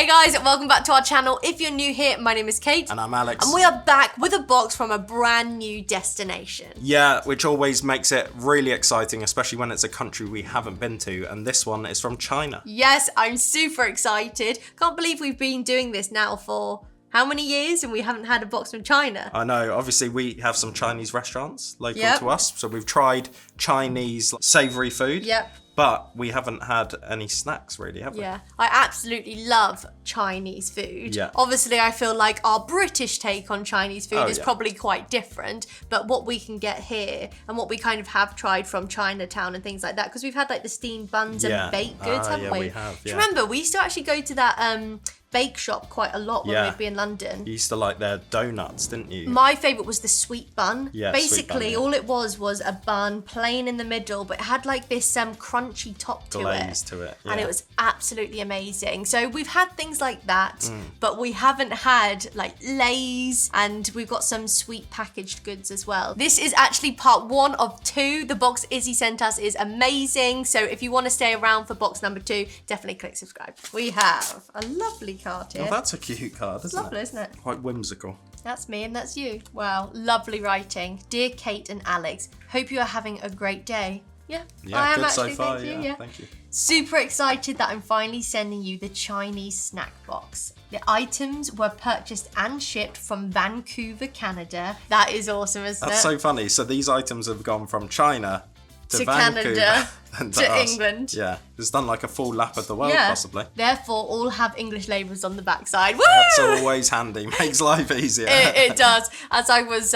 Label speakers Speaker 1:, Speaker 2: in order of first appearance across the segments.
Speaker 1: Hey guys, welcome back to our channel. If you're new here, my name is Kate.
Speaker 2: And I'm Alex.
Speaker 1: And we are back with a box from a brand new destination.
Speaker 2: Yeah, which always makes it really exciting, especially when it's a country we haven't been to. And this one is from China.
Speaker 1: Yes, I'm super excited. Can't believe we've been doing this now for how many years and we haven't had a box from China?
Speaker 2: I know, obviously we have some Chinese restaurants local to us. So we've tried Chinese savoury food.
Speaker 1: Yep.
Speaker 2: But we haven't had any snacks really, have we?
Speaker 1: Yeah, I absolutely love Chinese food.
Speaker 2: Yeah.
Speaker 1: Obviously, I feel like our British take on Chinese food is probably quite different, but what we can get here and what we kind of have tried from Chinatown and things like that, because we've had like the steamed buns and baked goods, haven't we?
Speaker 2: We have,
Speaker 1: Do you remember, we used to actually go to that bake shop quite a lot when we'd be in London.
Speaker 2: You used to like their donuts, didn't you?
Speaker 1: My favourite was the sweet bun.
Speaker 2: Yeah,
Speaker 1: basically,
Speaker 2: sweet bun,
Speaker 1: all it was a bun, plain in the middle, but it had like this crunchy top to
Speaker 2: glaze to it.
Speaker 1: And it was absolutely amazing. So we've had things like that, but we haven't had like Lay's, and we've got some sweet packaged goods as well. This is actually part 1 of 2. The box Izzy sent us is amazing. So if you want to stay around for box number 2, definitely click subscribe. We have a lovely card here.
Speaker 2: Oh, that's a cute card, isn't it?
Speaker 1: Lovely, isn't it?
Speaker 2: Quite whimsical.
Speaker 1: That's me and that's you. Wow, lovely writing. Dear Kate and Alex, hope you are having a great day. Yeah, I am
Speaker 2: good
Speaker 1: actually,
Speaker 2: so far,
Speaker 1: thank you.
Speaker 2: Thank you.
Speaker 1: Super excited that I'm finally sending you the Chinese snack box. The items were purchased and shipped from Vancouver, Canada. That is awesome, isn't it?
Speaker 2: That's so funny. So these items have gone from China to
Speaker 1: Vancouver,
Speaker 2: Canada and
Speaker 1: to
Speaker 2: us.
Speaker 1: England.
Speaker 2: Yeah, it's done like a full lap of the world, possibly.
Speaker 1: Therefore, all have English labels on the backside. Woo!
Speaker 2: That's always handy. Makes life easier.
Speaker 1: It does. As I was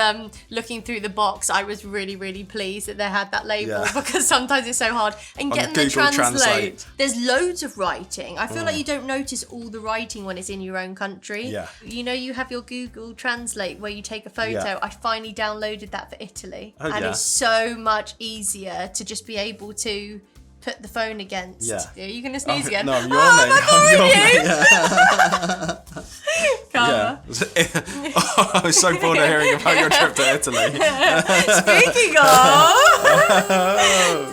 Speaker 1: looking through the box, I was really, really pleased that they had that label because sometimes it's so hard. And
Speaker 2: On
Speaker 1: getting
Speaker 2: Google
Speaker 1: the
Speaker 2: Translate.
Speaker 1: There's loads of writing. I feel like you don't notice all the writing when it's in your own country.
Speaker 2: Yeah.
Speaker 1: You know, you have your Google Translate where you take a photo.
Speaker 2: Yeah.
Speaker 1: I finally downloaded that for Italy.
Speaker 2: Oh,
Speaker 1: and
Speaker 2: yeah.
Speaker 1: it's so much easier to just be able to put the phone against.
Speaker 2: Yeah.
Speaker 1: Are you going to sneeze again?
Speaker 2: No, I'm yawning.
Speaker 1: Karma.
Speaker 2: I was so bored of hearing about your trip to Italy.
Speaker 1: Speaking of,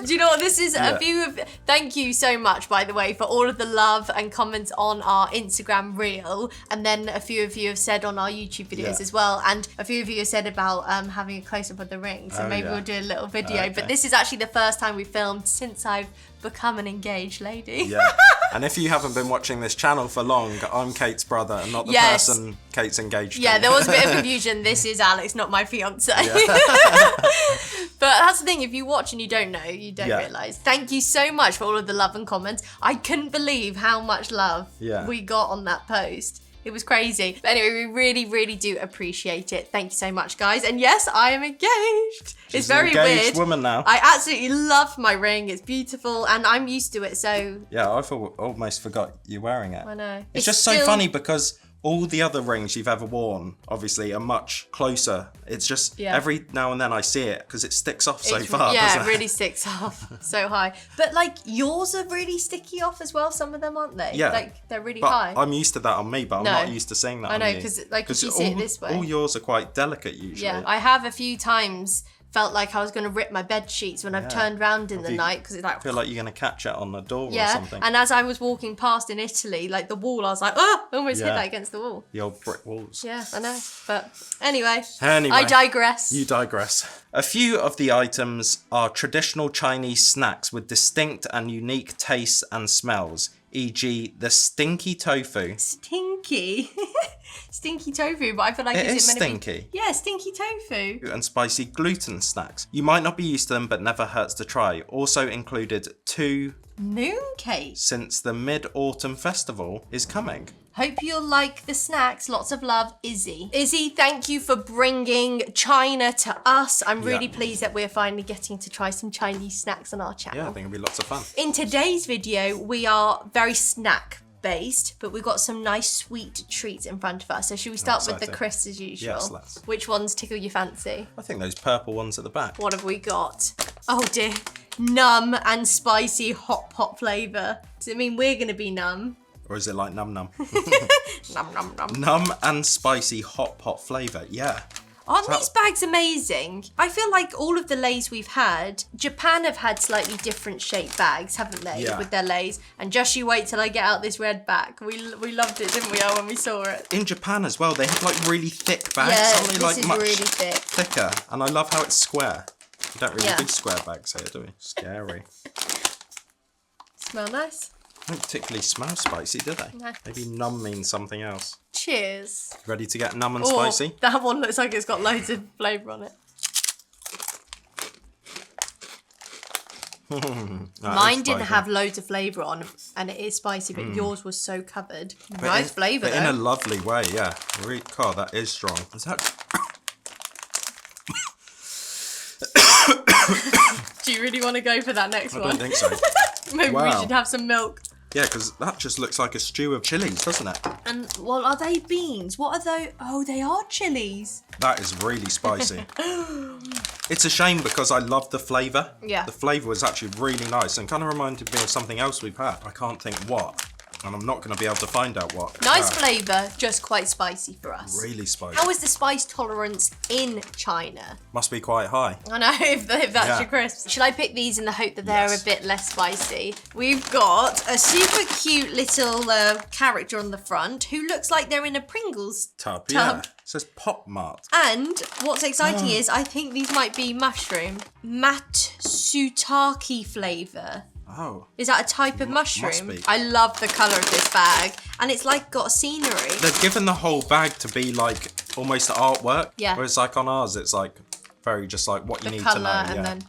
Speaker 1: do you know what this is? A few of. Thank you so much, by the way, for all of the love and comments on our Instagram reel, and then a few of you have said on our YouTube videos as well, and a few of you have said about having a close up of the ring. So maybe we'll do a little video.
Speaker 2: Okay.
Speaker 1: But this is actually the first time we filmed since I've become an engaged lady.
Speaker 2: Yeah. And if you haven't been watching this channel for long, I'm Kate's brother and not the person Kate's engaged to.
Speaker 1: Yeah, there was a bit of confusion. This is Alex, not my fiance. But that's the thing, if you watch and you don't know, you don't realise. Thank you so much for all of the love and comments. I couldn't believe how much love we got on that post. It was crazy. But anyway, we really, really do appreciate it. Thank you so much, guys. And yes, I am engaged. It's very
Speaker 2: an engaged
Speaker 1: weird.
Speaker 2: Woman now.
Speaker 1: I absolutely love my ring. It's beautiful and I'm used to it, so...
Speaker 2: Yeah, I almost forgot you wearing it.
Speaker 1: I know.
Speaker 2: It's just so funny because all the other rings you've ever worn, obviously, are much closer. It's just every now and then I see it because it sticks off so far.
Speaker 1: Yeah,
Speaker 2: doesn't
Speaker 1: it really sticks off so high. But like yours are really sticky off as well. Some of them, aren't they?
Speaker 2: Yeah.
Speaker 1: Like they're really
Speaker 2: But
Speaker 1: high.
Speaker 2: I'm used to that on me, but I'm not used to seeing that on you.
Speaker 1: I know, because like if you see it this way.
Speaker 2: All yours are quite delicate usually.
Speaker 1: Yeah, I have a few times felt like I was going to rip my bed sheets when I've turned round in the night because it's like...
Speaker 2: I feel like you're going to catch it on the door or something.
Speaker 1: And as I was walking past in Italy, like the wall, I was like, oh, I almost hit that against the wall.
Speaker 2: The old brick walls.
Speaker 1: Yeah, I know. But anyway,
Speaker 2: Anyway,
Speaker 1: I digress.
Speaker 2: You digress. A few of the items are traditional Chinese snacks with distinct and unique tastes and smells, e.g. the stinky tofu.
Speaker 1: Stinky? Stinky tofu, but I feel like
Speaker 2: It is
Speaker 1: meant to be...
Speaker 2: stinky.
Speaker 1: Yeah, stinky tofu.
Speaker 2: And spicy gluten snacks. You might not be used to them, but never hurts to try. Also included 2
Speaker 1: Mooncakes.
Speaker 2: since the Mid-Autumn Festival is coming.
Speaker 1: Hope you'll like the snacks. Lots of love, Izzy. Izzy, thank you for bringing China to us. I'm really pleased that we're finally getting to try some Chinese snacks on our channel.
Speaker 2: Yeah, I think it'll be lots of fun.
Speaker 1: In today's video, we are very snack based, but we've got some nice sweet treats in front of us. So should we start with the crisps as usual?
Speaker 2: Yes, let's.
Speaker 1: Which ones tickle your fancy?
Speaker 2: I think those purple ones at the back.
Speaker 1: What have we got? Oh dear. Numb and spicy hot pot flavour. Does it mean we're going to be numb?
Speaker 2: Or is it like num num?
Speaker 1: Num num num.
Speaker 2: Numb and spicy hot pot flavour, yeah.
Speaker 1: Aren't these bags amazing? I feel like all of the Lays we've had, Japan have had slightly different shaped bags, haven't they?
Speaker 2: Yeah.
Speaker 1: With their Lays. And just you wait till I get out this red bag. We loved it, didn't we, when we saw it?
Speaker 2: In Japan as well, they have like really thick bags.
Speaker 1: Yeah,
Speaker 2: Aren't they,
Speaker 1: this
Speaker 2: like
Speaker 1: is
Speaker 2: much
Speaker 1: really thick.
Speaker 2: thicker? And I love how it's square. We don't really
Speaker 1: Yeah.
Speaker 2: do square bags here, do we? Scary.
Speaker 1: Smell nice.
Speaker 2: Don't particularly smell spicy, do they?
Speaker 1: No.
Speaker 2: Maybe numb means something else.
Speaker 1: Cheers.
Speaker 2: Ready to get numb and spicy?
Speaker 1: That one looks like it's got loads of flavour on it. Mine didn't have loads of flavour on, and it is spicy, but yours was so covered. Nice flavour,
Speaker 2: But in a lovely way, yeah. God, that is strong. Is that...
Speaker 1: Do you really want to go for that next one?
Speaker 2: I don't think so.
Speaker 1: Maybe we
Speaker 2: Wow.
Speaker 1: should have some milk.
Speaker 2: Yeah, because that just looks like a stew of chilies, doesn't it?
Speaker 1: And, well, are they beans? What are those? Oh, they are chilies.
Speaker 2: That is really spicy. It's a shame because I love the flavour.
Speaker 1: Yeah.
Speaker 2: The flavour was actually really nice and kind of reminded me of something else we've had. I can't think what. And I'm not going to be able to find out what.
Speaker 1: Nice flavour, just quite spicy for us.
Speaker 2: Really spicy.
Speaker 1: How is the spice tolerance in China?
Speaker 2: Must be quite high.
Speaker 1: I know, if that's
Speaker 2: Yeah.
Speaker 1: your crisp. Shall I pick these in the hope that they're
Speaker 2: Yes.
Speaker 1: a bit less spicy? We've got a super cute little character on the front who looks like they're in a Pringles
Speaker 2: Tub. Yeah. It says Pop Mart.
Speaker 1: And what's exciting is I think these might be mushroom. Matsutake flavour.
Speaker 2: Oh.
Speaker 1: Is that a type of mushroom?
Speaker 2: must be.
Speaker 1: I love the colour of this bag. And it's like got scenery.
Speaker 2: They've given the whole bag to be like almost artwork.
Speaker 1: Yeah.
Speaker 2: Whereas like on ours, it's like very just like what you
Speaker 1: The
Speaker 2: need
Speaker 1: colour
Speaker 2: to know.
Speaker 1: and
Speaker 2: Yeah.
Speaker 1: then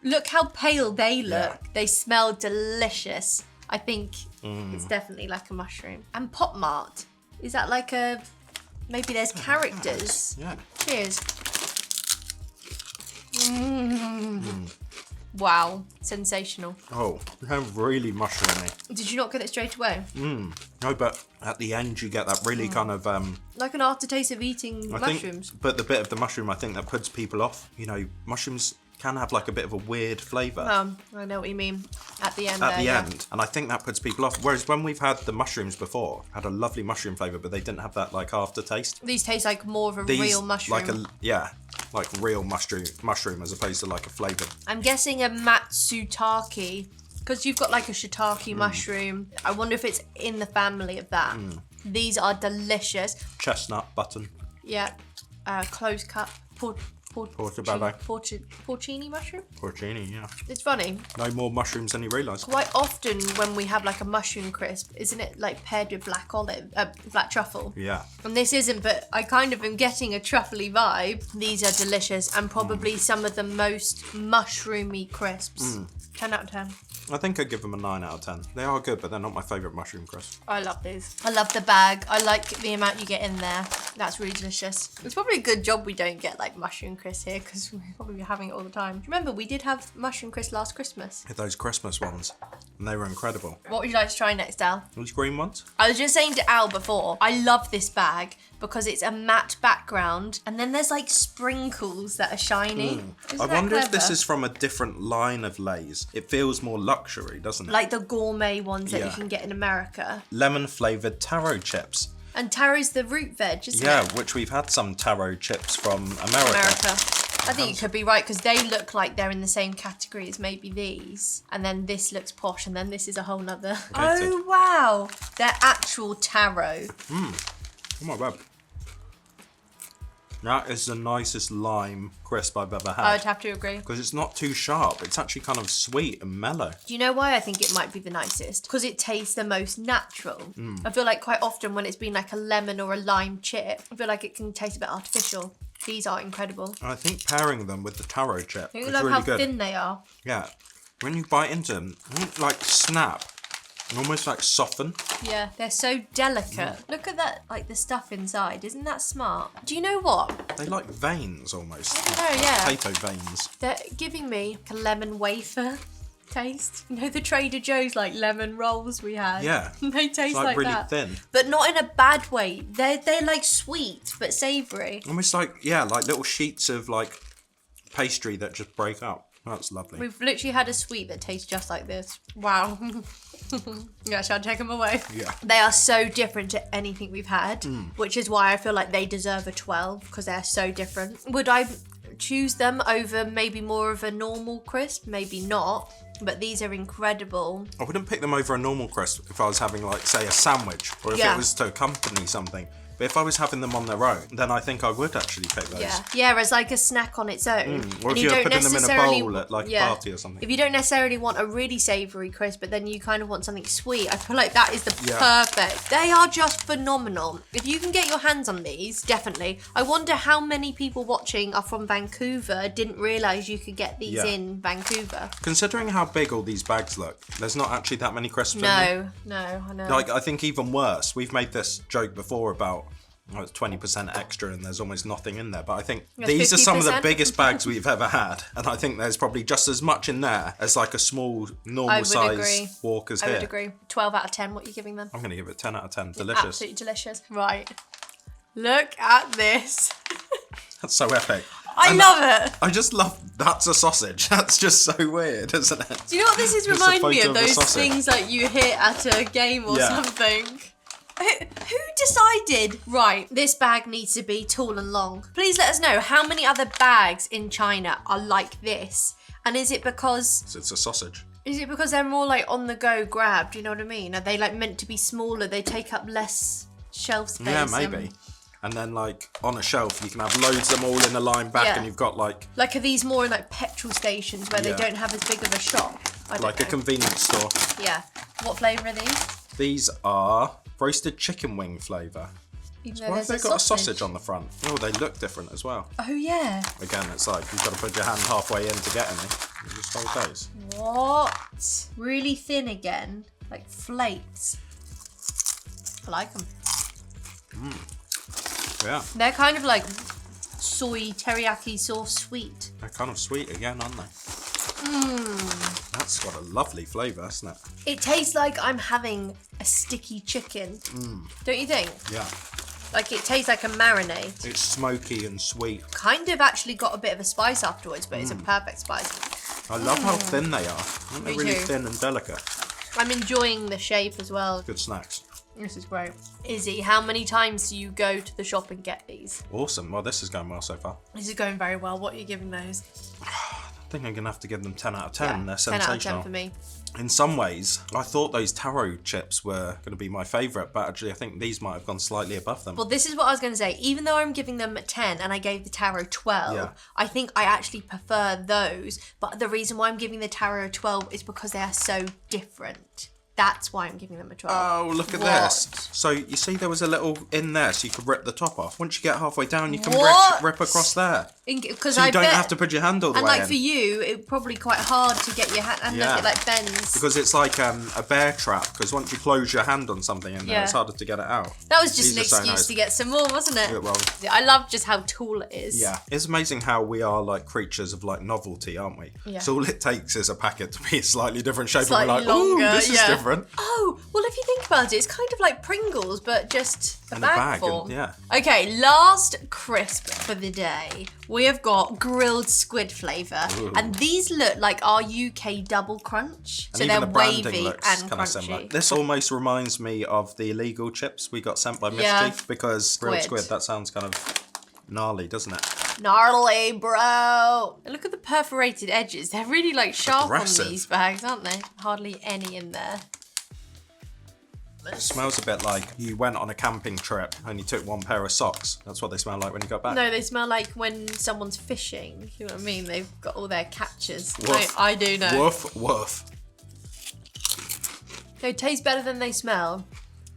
Speaker 1: look how pale they look.
Speaker 2: Yeah.
Speaker 1: They smell delicious. I think
Speaker 2: Mm.
Speaker 1: it's definitely like a mushroom. And Pop Mart. Is that like a... Maybe there's characters.
Speaker 2: Yeah.
Speaker 1: Cheers. Wow. Sensational.
Speaker 2: Oh, they're really mushroomy.
Speaker 1: Did you not get it straight away?
Speaker 2: No, but at the end you get that really kind of
Speaker 1: Like an aftertaste of eating mushrooms.
Speaker 2: But the bit of the mushroom I think that puts people off. You know, mushrooms can have like a bit of a weird flavour
Speaker 1: I know what you mean. At the end
Speaker 2: at
Speaker 1: there,
Speaker 2: the
Speaker 1: yeah.
Speaker 2: end, and I think that puts people off. Whereas when we've had the mushrooms before, had a lovely mushroom flavour, but they didn't have that like aftertaste.
Speaker 1: These taste like more of a
Speaker 2: These,
Speaker 1: real mushroom.
Speaker 2: like real mushroom as opposed to like a flavoured.
Speaker 1: I'm guessing a Matsutake, because you've got like a shiitake mushroom. I wonder if it's in the family of that. These are delicious.
Speaker 2: Chestnut button.
Speaker 1: Yeah, closed cut
Speaker 2: Portobello.
Speaker 1: porcini mushroom.
Speaker 2: Porcini, yeah.
Speaker 1: It's funny.
Speaker 2: No more mushrooms than you realise.
Speaker 1: Quite often when we have like a mushroom crisp, isn't it like paired with black truffle?
Speaker 2: Yeah.
Speaker 1: And this isn't, but I kind of am getting a truffly vibe. These are delicious and probably some of the most mushroomy crisps. 10 out of 10.
Speaker 2: I think I'd give them a 9 out of 10. They are good, but they're not my favourite mushroom crisp.
Speaker 1: I love these. I love the bag. I like the amount you get in there. That's really delicious. It's probably a good job we don't get like mushroom crisps here because we're probably having it all the time. Remember, we did have mushroom crisps last Christmas.
Speaker 2: Those Christmas ones, and they were incredible.
Speaker 1: What would you like to try next, Al?
Speaker 2: Those green ones?
Speaker 1: I was just saying to Al before, I love this bag because it's a matte background and then there's like sprinkles that are shiny. Isn't
Speaker 2: I
Speaker 1: that
Speaker 2: wonder if this
Speaker 1: clever?
Speaker 2: is from a different line of Lays. It feels more luxury, doesn't it?
Speaker 1: Like the gourmet ones that you
Speaker 2: Yeah.
Speaker 1: can get in America.
Speaker 2: Lemon flavoured taro chips.
Speaker 1: And taro's the root veg, isn't
Speaker 2: Yeah,
Speaker 1: it?
Speaker 2: which we've had some taro chips from America.
Speaker 1: I think you could be right because they look like they're in the same category as maybe these. And then this looks posh and then this is a whole nother.
Speaker 2: Related.
Speaker 1: Oh, wow. They're actual taro.
Speaker 2: Oh my god. That is the nicest lime crisp I've ever
Speaker 1: I would
Speaker 2: had.
Speaker 1: have to agree.
Speaker 2: Because it's not too sharp. It's actually kind of sweet and mellow.
Speaker 1: Do you know why I think it might be the nicest? Because it tastes the most natural. I feel like quite often when it's been like a lemon or a lime chip, I feel like it can taste a bit artificial. These are incredible.
Speaker 2: And I think pairing them with the taro chip
Speaker 1: You
Speaker 2: is
Speaker 1: love
Speaker 2: really
Speaker 1: how
Speaker 2: good.
Speaker 1: thin they are.
Speaker 2: Yeah. When you bite into them, they don't, like snap. They almost like soften.
Speaker 1: Yeah, they're so delicate. Look at that, like the stuff inside. Isn't that smart? Do you know what?
Speaker 2: They like veins almost.
Speaker 1: Oh, yeah.
Speaker 2: Potato veins.
Speaker 1: They're giving me a lemon wafer taste. You know the Trader Joe's like lemon rolls we had?
Speaker 2: Yeah.
Speaker 1: They taste
Speaker 2: It's like really
Speaker 1: that.
Speaker 2: thin.
Speaker 1: But not in a bad way. They're like sweet but savoury.
Speaker 2: Almost like, yeah, like little sheets of like pastry that just break up. That's lovely.
Speaker 1: We've literally had a sweet that tastes just like this. Wow. Yeah, shall I take them away?
Speaker 2: Yeah.
Speaker 1: They are so different to anything we've had, which is why I feel like they deserve a 12 because they're so different. Would I choose them over maybe more of a normal crisp? Maybe not, but these are incredible.
Speaker 2: I wouldn't pick them over a normal crisp if I was having, like, say, a sandwich, or if it was to accompany something. But if I was having them on their own, then I think I would actually pick those.
Speaker 1: Yeah, as like a snack on its own.
Speaker 2: Or if you're putting them in a bowl at like a party or something.
Speaker 1: If you don't necessarily want a really savoury crisp, but then you kind of want something sweet, I feel like that is the perfect. They are just phenomenal. If you can get your hands on these, definitely. I wonder how many people watching are from Vancouver didn't realise you could get these in Vancouver.
Speaker 2: Considering how big all these bags look, there's not actually that many crisps in them.
Speaker 1: No, I know.
Speaker 2: Like, I think even worse, we've made this joke before about it's 20% extra and there's almost nothing in there. But I think these are some of the biggest bags we've ever had. And I think there's probably just as much in there as like a small, normal size Walker's here.
Speaker 1: I would agree. 12 out of 10, what are you giving them?
Speaker 2: I'm going to give it 10 out of 10. Delicious.
Speaker 1: Absolutely delicious. Right. Look at this.
Speaker 2: That's so epic.
Speaker 1: I love it.
Speaker 2: I just love, that's a sausage. That's just so weird, isn't it?
Speaker 1: Do you know what this is reminding me of? Those things that you hit at a game or something. Who decided, right, this bag needs to be tall and long? Please let us know how many other bags in China are like this. And is it because...
Speaker 2: It's a sausage.
Speaker 1: Is it because they're more like on the go grab? Do you know what I mean? Are they like meant to be smaller? They take up less shelf space?
Speaker 2: Yeah, maybe. And then like on a shelf, you can have loads of them all in a line back and you've got like...
Speaker 1: Like are these more in like petrol stations where they don't have as big of a shop?
Speaker 2: Like a convenience store.
Speaker 1: Yeah. What flavour are these?
Speaker 2: These are roasted chicken wing flavour. Why have they got a sausage on the front? Oh, they look different as well.
Speaker 1: Oh, yeah.
Speaker 2: Again, it's like you've got to put your hand halfway in to get any. You just hold those.
Speaker 1: What? Really thin again? Like flakes. I like them.
Speaker 2: Yeah.
Speaker 1: They're kind of like soy teriyaki sauce sweet.
Speaker 2: They're kind of sweet again, aren't they? That's got a lovely flavour, hasn't it?
Speaker 1: It tastes like I'm having a sticky chicken. Don't you think?
Speaker 2: Yeah.
Speaker 1: Like it tastes like a marinade.
Speaker 2: It's smoky and sweet.
Speaker 1: Kind of actually got a bit of a spice afterwards, but it's a perfect spice.
Speaker 2: I love how thin they are. Aren't they really thin and delicate?
Speaker 1: I'm enjoying the shape as well.
Speaker 2: Good snacks.
Speaker 1: This is great. Izzy, how many times do you go to the shop and get these?
Speaker 2: Awesome. Well, this is going well so far.
Speaker 1: This is going very well. What are you giving those?
Speaker 2: I think I'm going to have to give them 10 out of 10.
Speaker 1: Yeah,
Speaker 2: They're
Speaker 1: 10
Speaker 2: sensational.
Speaker 1: out of 10 for me.
Speaker 2: In some ways, I thought those taro chips were going to be my favourite, but actually I think these might have gone slightly above them.
Speaker 1: Well, this is what I was going to say. Even though I'm giving them 10 and I gave the taro 12, I think I actually prefer those. But the reason why I'm giving the taro 12 is because they are so different. That's why I'm giving them a 12.
Speaker 2: Oh, look at this. So you see there was a little in there so you could rip the top off. Once you get halfway down, you can rip across there. So you don't have to put your hand all the way in.
Speaker 1: And like for you, it's probably quite hard to get your hand, and it like bends.
Speaker 2: Because it's like a bear trap, because once you close your hand on something in there, it's harder to get it out.
Speaker 1: That was just an excuse to get some more, wasn't it?
Speaker 2: Yeah, well,
Speaker 1: I love just how tall it is.
Speaker 2: Yeah. It's amazing how we are like creatures of like novelty, aren't we?
Speaker 1: Yeah.
Speaker 2: So all it takes is a packet to be a slightly different shape.
Speaker 1: Slightly
Speaker 2: and we're like,
Speaker 1: longer,
Speaker 2: ooh, this is different.
Speaker 1: Oh, well, if you think about it, it's kind of like Pringles, but just a bag form.
Speaker 2: Yeah.
Speaker 1: Okay, last crisp for the day. We have got grilled squid flavour. And these look like our UK double crunch.
Speaker 2: And
Speaker 1: so
Speaker 2: even
Speaker 1: they're
Speaker 2: the branding
Speaker 1: wavy
Speaker 2: looks
Speaker 1: and
Speaker 2: kind of
Speaker 1: crunchy.
Speaker 2: similar. This almost reminds me of the illegal chips we got sent by Mischief, because grilled squid, that sounds kind of gnarly, doesn't it?
Speaker 1: Gnarly, bro. Look at the perforated edges. They're really like sharp on these bags, aren't they? Hardly any in there.
Speaker 2: It smells a bit like you went on a camping trip and you took one pair of socks. That's what they smell like when you got back.
Speaker 1: No, they smell like when someone's fishing. You know what I mean? They've got all their catches.
Speaker 2: Woof.
Speaker 1: I do know.
Speaker 2: Woof, woof.
Speaker 1: They taste better than they smell,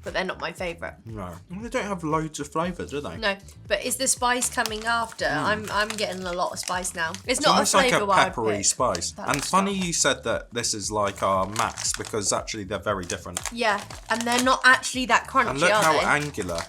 Speaker 1: but they're not my favourite.
Speaker 2: No. They don't have loads of flavour, do they?
Speaker 1: No, but is the spice coming after? I'm getting a lot of spice now. It's not
Speaker 2: almost
Speaker 1: a flavour
Speaker 2: like a peppery spice.
Speaker 1: That
Speaker 2: And funny you said that this is like our max, because actually they're very different.
Speaker 1: Yeah, and they're not actually that crunchy,
Speaker 2: And look
Speaker 1: are
Speaker 2: how
Speaker 1: they?
Speaker 2: angular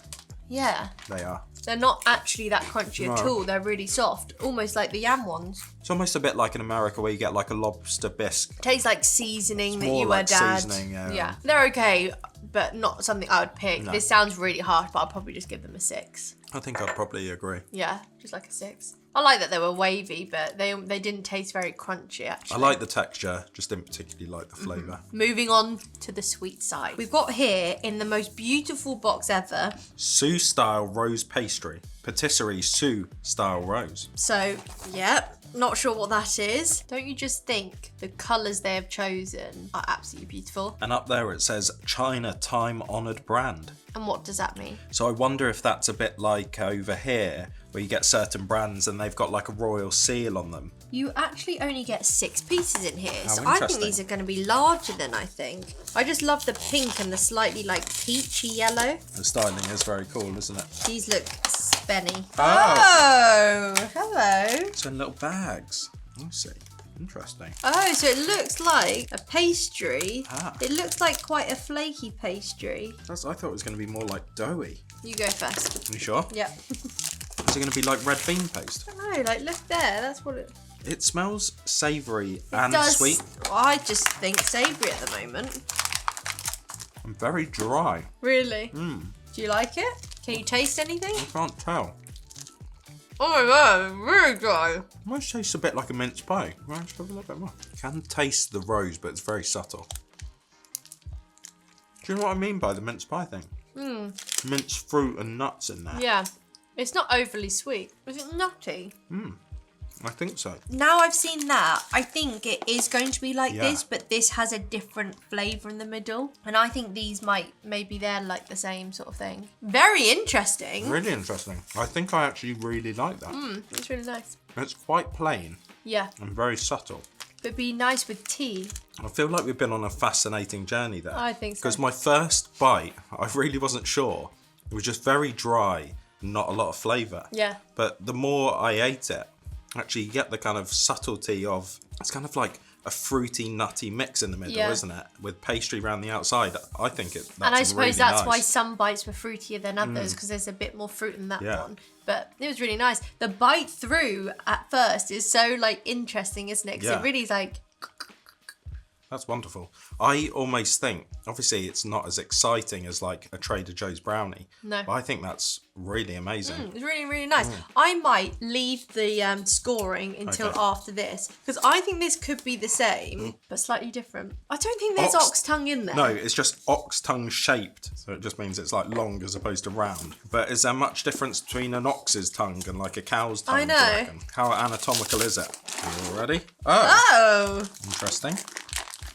Speaker 1: Yeah.
Speaker 2: they are.
Speaker 1: They're not actually that crunchy at all. They're really soft, almost like the yam ones.
Speaker 2: It's almost a bit like in America where you get like a lobster bisque.
Speaker 1: Tastes like seasoning that
Speaker 2: more
Speaker 1: you
Speaker 2: like
Speaker 1: were dad.
Speaker 2: seasoning,
Speaker 1: Yeah, they're okay, but not something I would pick.
Speaker 2: No.
Speaker 1: This sounds really harsh, but I'll probably just give them a 6.
Speaker 2: I think I'd probably agree.
Speaker 1: Yeah, just like a 6. I like that they were wavy, but they didn't taste very crunchy, actually.
Speaker 2: I like the texture, just didn't particularly like the flavour.
Speaker 1: Moving on to the sweet side. We've got here, in the most beautiful box ever,
Speaker 2: Sue-style rose pastry. Patisserie Sue-style rose.
Speaker 1: So, yep. Not sure what that is. Don't you just think the colours they have chosen are absolutely beautiful?
Speaker 2: And up there it says China time-honoured brand.
Speaker 1: And what does that mean?
Speaker 2: So I wonder if that's a bit like over here, where you get certain brands and they've got like a royal seal on them.
Speaker 1: You actually only get 6 pieces in here.
Speaker 2: Oh,
Speaker 1: So I think these are going to be larger than I think. I just love the pink and the slightly like peachy yellow.
Speaker 2: The styling is very cool, isn't it?
Speaker 1: These look spenny.
Speaker 2: Oh.
Speaker 1: Hello.
Speaker 2: It's in little bags. I see. Interesting.
Speaker 1: Oh, so it looks like a pastry.
Speaker 2: Ah.
Speaker 1: It looks like quite a flaky pastry.
Speaker 2: I thought it was going to be more like doughy.
Speaker 1: You go first.
Speaker 2: Are you sure?
Speaker 1: Yep.
Speaker 2: Is it going to be like red bean paste?
Speaker 1: I don't know, like look there, that's what it...
Speaker 2: It smells savoury and
Speaker 1: does.
Speaker 2: sweet.
Speaker 1: I just think savoury at the moment.
Speaker 2: And very dry.
Speaker 1: Really? Do you like it? Can you taste anything?
Speaker 2: I can't tell.
Speaker 1: Oh my god, really dry.
Speaker 2: It almost tastes a bit like a mince pie. Well, just have a little bit more. You can taste the rose, but it's very subtle. Do you know what I mean by the mince pie thing? Minced fruit and nuts in there.
Speaker 1: Yeah. It's not overly sweet. Is it nutty?
Speaker 2: I think so.
Speaker 1: Now I've seen that, I think it is going to be like
Speaker 2: Yeah.
Speaker 1: this, but this has a different flavour in the middle. And I think these maybe they're like the same sort of thing. Very interesting.
Speaker 2: Really interesting. I think I actually really like that.
Speaker 1: It's really nice.
Speaker 2: It's quite plain
Speaker 1: Yeah.
Speaker 2: and very subtle.
Speaker 1: But it'd be nice with tea.
Speaker 2: I feel like we've been on a fascinating journey there.
Speaker 1: I think so.
Speaker 2: Because my first bite, I really wasn't sure. It was just very dry, not a lot of flavour.
Speaker 1: Yeah.
Speaker 2: But the more I ate it, actually you get the kind of subtlety of, it's kind of like a fruity, nutty mix in the middle, isn't it? With pastry around the outside. I think that's
Speaker 1: And I suppose
Speaker 2: really
Speaker 1: that's
Speaker 2: nice.
Speaker 1: why some bites were fruitier than others, because there's a bit more fruit in that one. But it was really nice. The bite through at first is so like interesting, isn't it? Because it really is like...
Speaker 2: That's wonderful. I almost think, obviously it's not as exciting as like a Trader Joe's brownie.
Speaker 1: No.
Speaker 2: But I think that's really amazing.
Speaker 1: It's really, really nice. I might leave the scoring until after this, because I think this could be the same, but slightly different. I don't think there's ox tongue in there.
Speaker 2: No, it's just ox tongue shaped. So it just means it's like long as opposed to round. But is there much difference between an ox's tongue and like a cow's tongue?
Speaker 1: I know.
Speaker 2: do you reckon? How anatomical is it? Are you ready? Oh,
Speaker 1: Oh!
Speaker 2: interesting.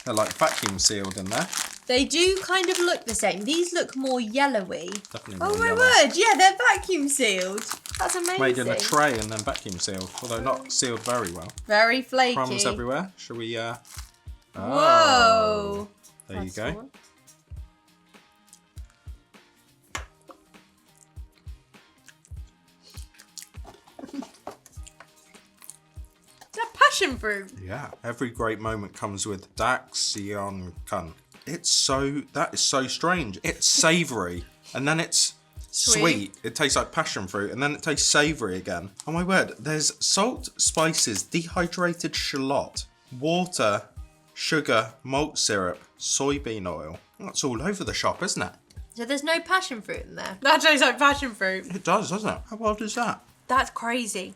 Speaker 2: They're like vacuum sealed in there.
Speaker 1: They do kind of look the same. These look more yellowy.
Speaker 2: Definitely
Speaker 1: Oh
Speaker 2: more
Speaker 1: my
Speaker 2: yellow.
Speaker 1: word, yeah, they're vacuum sealed. That's amazing.
Speaker 2: Made in a tray and then vacuum sealed, although not sealed very well.
Speaker 1: Very flaky.
Speaker 2: Crumbs everywhere. Shall we,
Speaker 1: Whoa.
Speaker 2: There you go.
Speaker 1: Fun. That passion fruit.
Speaker 2: Yeah. Every great moment comes with Daxion Kun. That is so strange. It's savoury, and then it's sweet. It tastes like passion fruit, and then it tastes savoury again. Oh my word. There's salt, spices, dehydrated shallot, water, sugar, malt syrup, soybean oil. That's all over the shop, isn't it?
Speaker 1: So there's no passion fruit in there. That tastes like passion fruit.
Speaker 2: It does, doesn't it? How odd is that?
Speaker 1: That's crazy.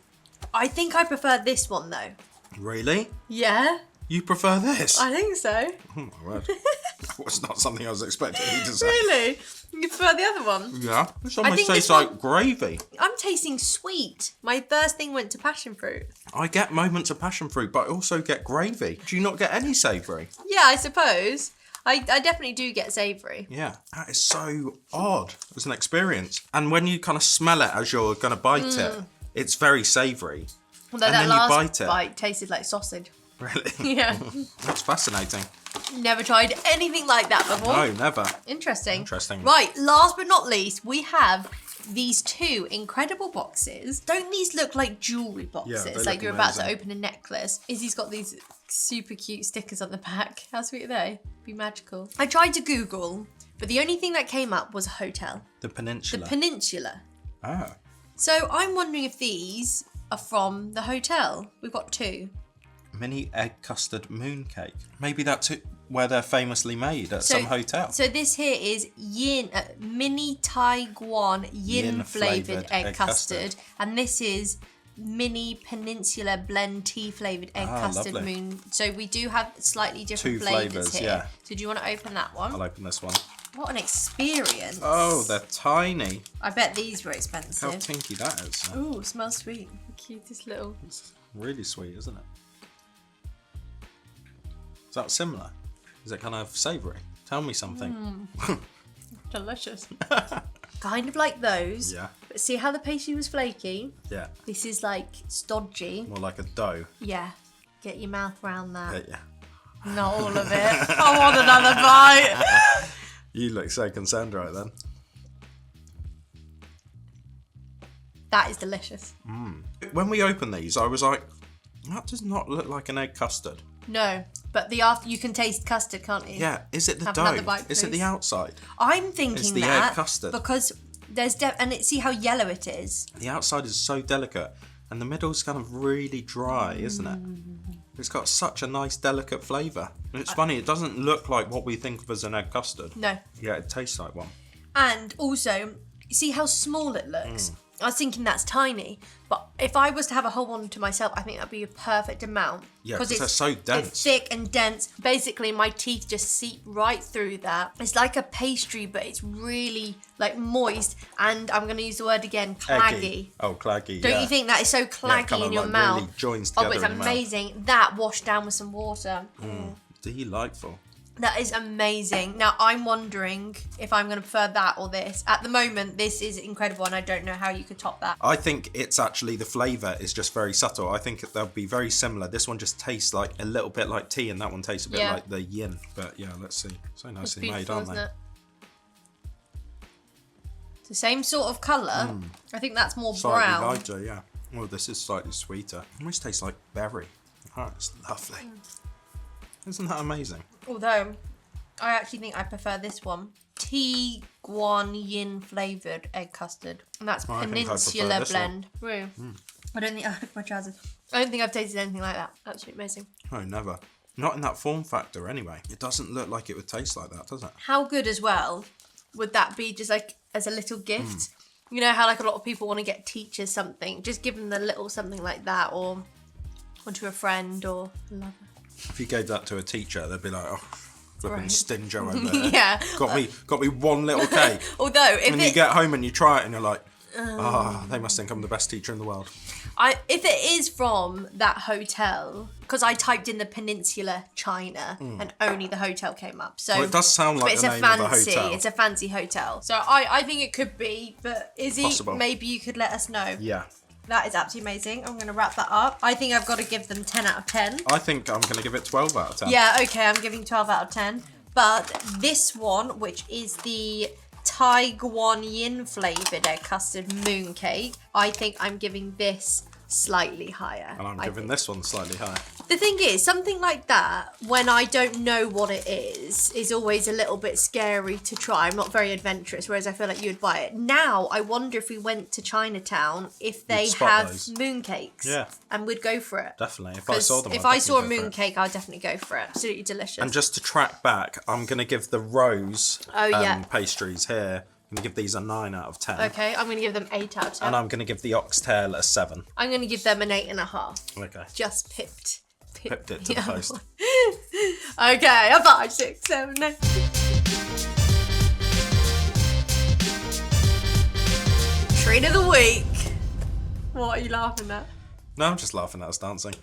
Speaker 1: I think I prefer this one though.
Speaker 2: Really?
Speaker 1: Yeah,
Speaker 2: You prefer this?
Speaker 1: I think so.
Speaker 2: Oh my word. That was not something I was expecting you to say.
Speaker 1: Really? You prefer the other one?
Speaker 2: Yeah. This almost
Speaker 1: think
Speaker 2: tastes
Speaker 1: this one-
Speaker 2: like gravy.
Speaker 1: I'm tasting sweet. My first thing went to passion fruit.
Speaker 2: I get moments of passion fruit, but I also get gravy. Do you not get any savoury?
Speaker 1: Yeah, I suppose. I definitely do get savoury.
Speaker 2: Yeah. That is so odd as an experience. And when you kind of smell it as you're going to bite it, it's very savoury.
Speaker 1: Although
Speaker 2: And
Speaker 1: that
Speaker 2: then you
Speaker 1: last
Speaker 2: bite it.
Speaker 1: bite tasted like sausage.
Speaker 2: Really?
Speaker 1: Yeah.
Speaker 2: That's fascinating.
Speaker 1: Never tried anything like that before.
Speaker 2: No, never.
Speaker 1: Interesting.
Speaker 2: Interesting.
Speaker 1: Right, last but not least, we have these 2 incredible boxes. Don't these look like jewellery boxes?
Speaker 2: they
Speaker 1: Like
Speaker 2: look
Speaker 1: you're about to
Speaker 2: amazing.
Speaker 1: open a necklace. Izzy's got these super cute stickers on the back. How sweet are they? Be magical. I tried to Google, but the only thing that came up was a hotel.
Speaker 2: The Peninsula.
Speaker 1: The Peninsula.
Speaker 2: Oh.
Speaker 1: So I'm wondering if these are from the hotel. We've got 2.
Speaker 2: Mini egg custard mooncake. Maybe that's where they're famously made at some hotel.
Speaker 1: So this here is mini Taiwan yin flavoured egg custard. And this is mini Peninsula blend tea flavoured egg custard
Speaker 2: lovely.
Speaker 1: moon. So we do have slightly different
Speaker 2: Two
Speaker 1: flavours
Speaker 2: flavours,
Speaker 1: here.
Speaker 2: yeah.
Speaker 1: So do you want to open that one?
Speaker 2: I'll open this one.
Speaker 1: What an experience.
Speaker 2: Oh, they're tiny.
Speaker 1: I bet these were expensive.
Speaker 2: How tinky that is.
Speaker 1: Ooh, smells sweet. The cutest little.
Speaker 2: It's really sweet, isn't it? Is that similar? Is it kind of savoury? Tell me something.
Speaker 1: Delicious. Kind of like those.
Speaker 2: Yeah.
Speaker 1: But see how the pastry was flaky?
Speaker 2: Yeah.
Speaker 1: This is like stodgy.
Speaker 2: More like a dough.
Speaker 1: Yeah. Get your mouth around that.
Speaker 2: Yeah.
Speaker 1: Not all of it. I want another bite.
Speaker 2: You look so concerned right then.
Speaker 1: That is delicious.
Speaker 2: When we opened these, I was like, that does not look like an egg custard.
Speaker 1: No, but the after you can taste custard, can't you?
Speaker 2: Yeah, is it the
Speaker 1: Have
Speaker 2: dough?
Speaker 1: another bite,
Speaker 2: Is it
Speaker 1: please.
Speaker 2: the outside?
Speaker 1: I'm thinking
Speaker 2: It's the
Speaker 1: that
Speaker 2: egg custard.
Speaker 1: because there's see how yellow it is.
Speaker 2: The outside is so delicate, and the middle's kind of really dry, isn't it? It's got such a nice, delicate flavour. And it's funny, it doesn't look like what we think of as an egg custard.
Speaker 1: No.
Speaker 2: Yeah, it tastes like one.
Speaker 1: And also, see how small it looks? I was thinking that's tiny, but if I was to have a whole one to myself, I think that'd be a perfect amount.
Speaker 2: Yeah, because they're so dense.
Speaker 1: It's thick and dense. Basically, my teeth just seep right through that. It's like a pastry, but it's really like moist. And I'm going to use the word again, claggy.
Speaker 2: Eggy. Oh, claggy.
Speaker 1: Don't
Speaker 2: yeah.
Speaker 1: you think that is so claggy
Speaker 2: kind of
Speaker 1: in your
Speaker 2: like
Speaker 1: mouth?
Speaker 2: really joins
Speaker 1: Oh,
Speaker 2: together
Speaker 1: it's
Speaker 2: in your mouth.
Speaker 1: amazing. That washed down with some water.
Speaker 2: Delightful.
Speaker 1: That is amazing. Now, I'm wondering if I'm going to prefer that or this. At the moment, this is incredible, and I don't know how you could top that.
Speaker 2: I think it's actually, the flavour is just very subtle. I think they'll be very similar. This one just tastes like a little bit like tea, and that one tastes a bit like the yin. But yeah, let's see. So
Speaker 1: It's
Speaker 2: nicely made, aren't they?
Speaker 1: it? It's the same sort of colour. I think that's more
Speaker 2: Slightly
Speaker 1: brown.
Speaker 2: lighter, yeah. Oh, this is slightly sweeter. Almost tastes like berry. Oh, it's lovely. Isn't that amazing?
Speaker 1: Although, I actually think I prefer this one. Tea guan yin flavoured egg custard. And that's
Speaker 2: I think I
Speaker 1: Peninsula
Speaker 2: prefer this
Speaker 1: blend. Really? I don't think my trousers. I don't think I've tasted anything like that. Absolutely amazing.
Speaker 2: Oh, never. Not in that form factor, anyway. It doesn't look like it would taste like that, does it?
Speaker 1: How good as well would that be just like as a little gift? You know how like a lot of people want to get teachers something. Just give them the little something like that, or to a friend or a lover.
Speaker 2: If you gave that to a teacher, they'd be like, oh, flipping
Speaker 1: Right.
Speaker 2: stingo over there.
Speaker 1: Yeah.
Speaker 2: Got me one little cake.
Speaker 1: Although if
Speaker 2: And you get home and you try it and you're like, they must think I'm the best teacher in the world.
Speaker 1: if it is from that hotel, because I typed in the Peninsula China and only the hotel came up. So
Speaker 2: Well, it does sound like
Speaker 1: but
Speaker 2: the name of a hotel.
Speaker 1: It's a fancy hotel. So I think it could be, but Izzy,
Speaker 2: Possible.
Speaker 1: maybe you could let us know.
Speaker 2: Yeah.
Speaker 1: That is absolutely amazing. I'm going to wrap that up. I think I've got to give them 10 out of 10.
Speaker 2: I think I'm going to give it 12 out of 10.
Speaker 1: Yeah, okay, I'm giving 12 out of 10. But this one, which is the Thai Guan Yin flavoured egg custard mooncake, I think I'm giving this slightly higher.
Speaker 2: And I'm
Speaker 1: I
Speaker 2: giving
Speaker 1: think.
Speaker 2: this one slightly higher.
Speaker 1: The thing is, something like that, when I don't know what it is always a little bit scary to try. I'm not very adventurous, whereas I feel like you would buy it. Now, I wonder if we went to Chinatown, if they
Speaker 2: spot
Speaker 1: have
Speaker 2: those.
Speaker 1: mooncakes.
Speaker 2: Yeah.
Speaker 1: And we'd go for it.
Speaker 2: Definitely. If I saw them,
Speaker 1: If I saw a mooncake, I'd definitely go for it. Absolutely delicious.
Speaker 2: And just to track back, I'm going to give the rose pastries here, I'm going to give these a 9 out of 10.
Speaker 1: Okay, I'm going to give them 8 out of 10.
Speaker 2: And I'm going to give the oxtail a 7.
Speaker 1: I'm going to give them an 8.5.
Speaker 2: Okay.
Speaker 1: Just pipped
Speaker 2: Pipped it to the
Speaker 1: other
Speaker 2: post.
Speaker 1: one. Okay, a 5, 6, 7, 8. Treat of the week. What are you laughing at?
Speaker 2: No, I'm just laughing at us dancing.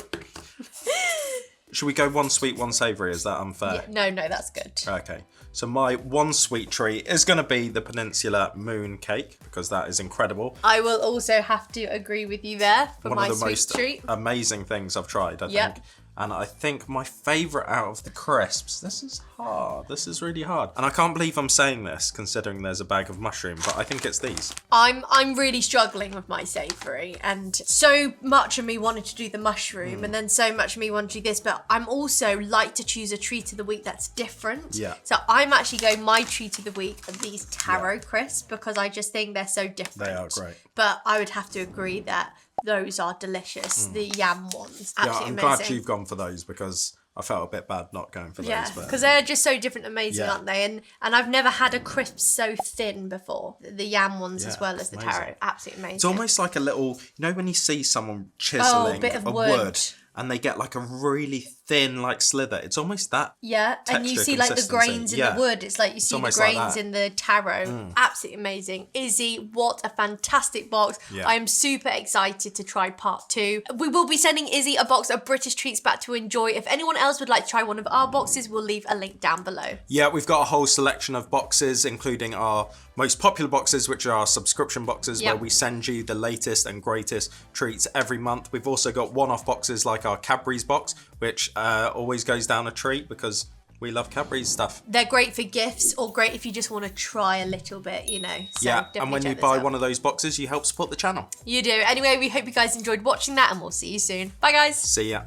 Speaker 2: Should we go one sweet, one savoury? Is that unfair?
Speaker 1: No, that's good.
Speaker 2: Okay. So my one sweet treat is going to be the Peninsula Mooncake, because that is incredible.
Speaker 1: I will also have to agree with you there for
Speaker 2: One
Speaker 1: my
Speaker 2: of the
Speaker 1: sweet
Speaker 2: most
Speaker 1: treat.
Speaker 2: amazing things I've tried, I
Speaker 1: Yep.
Speaker 2: think. And I think my favourite out of the crisps, this is hard. This is really hard. And I can't believe I'm saying this, considering there's a bag of mushroom, but I think it's these.
Speaker 1: I'm really struggling with my savoury, and so much of me wanted to do the mushroom, and then so much of me wanted to do this, but I'm also like to choose a treat of the week that's different.
Speaker 2: Yeah.
Speaker 1: So I'm actually going, my treat of the week are these taro crisps, because I just think they're so different.
Speaker 2: They are great.
Speaker 1: But I would have to agree that those are delicious. The yam ones, absolutely
Speaker 2: I'm
Speaker 1: amazing.
Speaker 2: glad you've gone for those, because I felt a bit bad not going for those.
Speaker 1: Yeah,
Speaker 2: but
Speaker 1: because they're just so different and amazing,
Speaker 2: Yeah.
Speaker 1: aren't they? And I've never had a crisp so thin before. The yam ones as well as the
Speaker 2: amazing.
Speaker 1: taro. Absolutely amazing.
Speaker 2: It's almost like a little, you know when you see someone chiseling
Speaker 1: bit of
Speaker 2: a
Speaker 1: wood.
Speaker 2: and they get like a really thin like slither. It's almost that.
Speaker 1: Yeah, and you
Speaker 2: texture,
Speaker 1: see like the
Speaker 2: consistency.
Speaker 1: grains in
Speaker 2: Yeah.
Speaker 1: the wood. It's like you see the
Speaker 2: almost like
Speaker 1: grains
Speaker 2: that.
Speaker 1: in the taro. Absolutely amazing. Izzy, what a fantastic box.
Speaker 2: Yeah.
Speaker 1: I am super excited to try part 2. We will be sending Izzy a box of British treats back to enjoy. If anyone else would like to try one of our boxes, we'll leave a link down below.
Speaker 2: Yeah, we've got a whole selection of boxes, including our most popular boxes, which are our subscription boxes,
Speaker 1: Yep.
Speaker 2: where we send you the latest and greatest treats every month. We've also got one-off boxes like our Cadbury's box, which always goes down a treat because we love Cadbury's stuff.
Speaker 1: They're great for gifts or great if you just want to try a little bit, you know. So
Speaker 2: Yeah,
Speaker 1: definitely
Speaker 2: and when you
Speaker 1: check this
Speaker 2: buy
Speaker 1: out.
Speaker 2: one of those boxes, you help support the channel.
Speaker 1: You do. Anyway, we hope you guys enjoyed watching that and we'll see you soon. Bye, guys.
Speaker 2: See ya.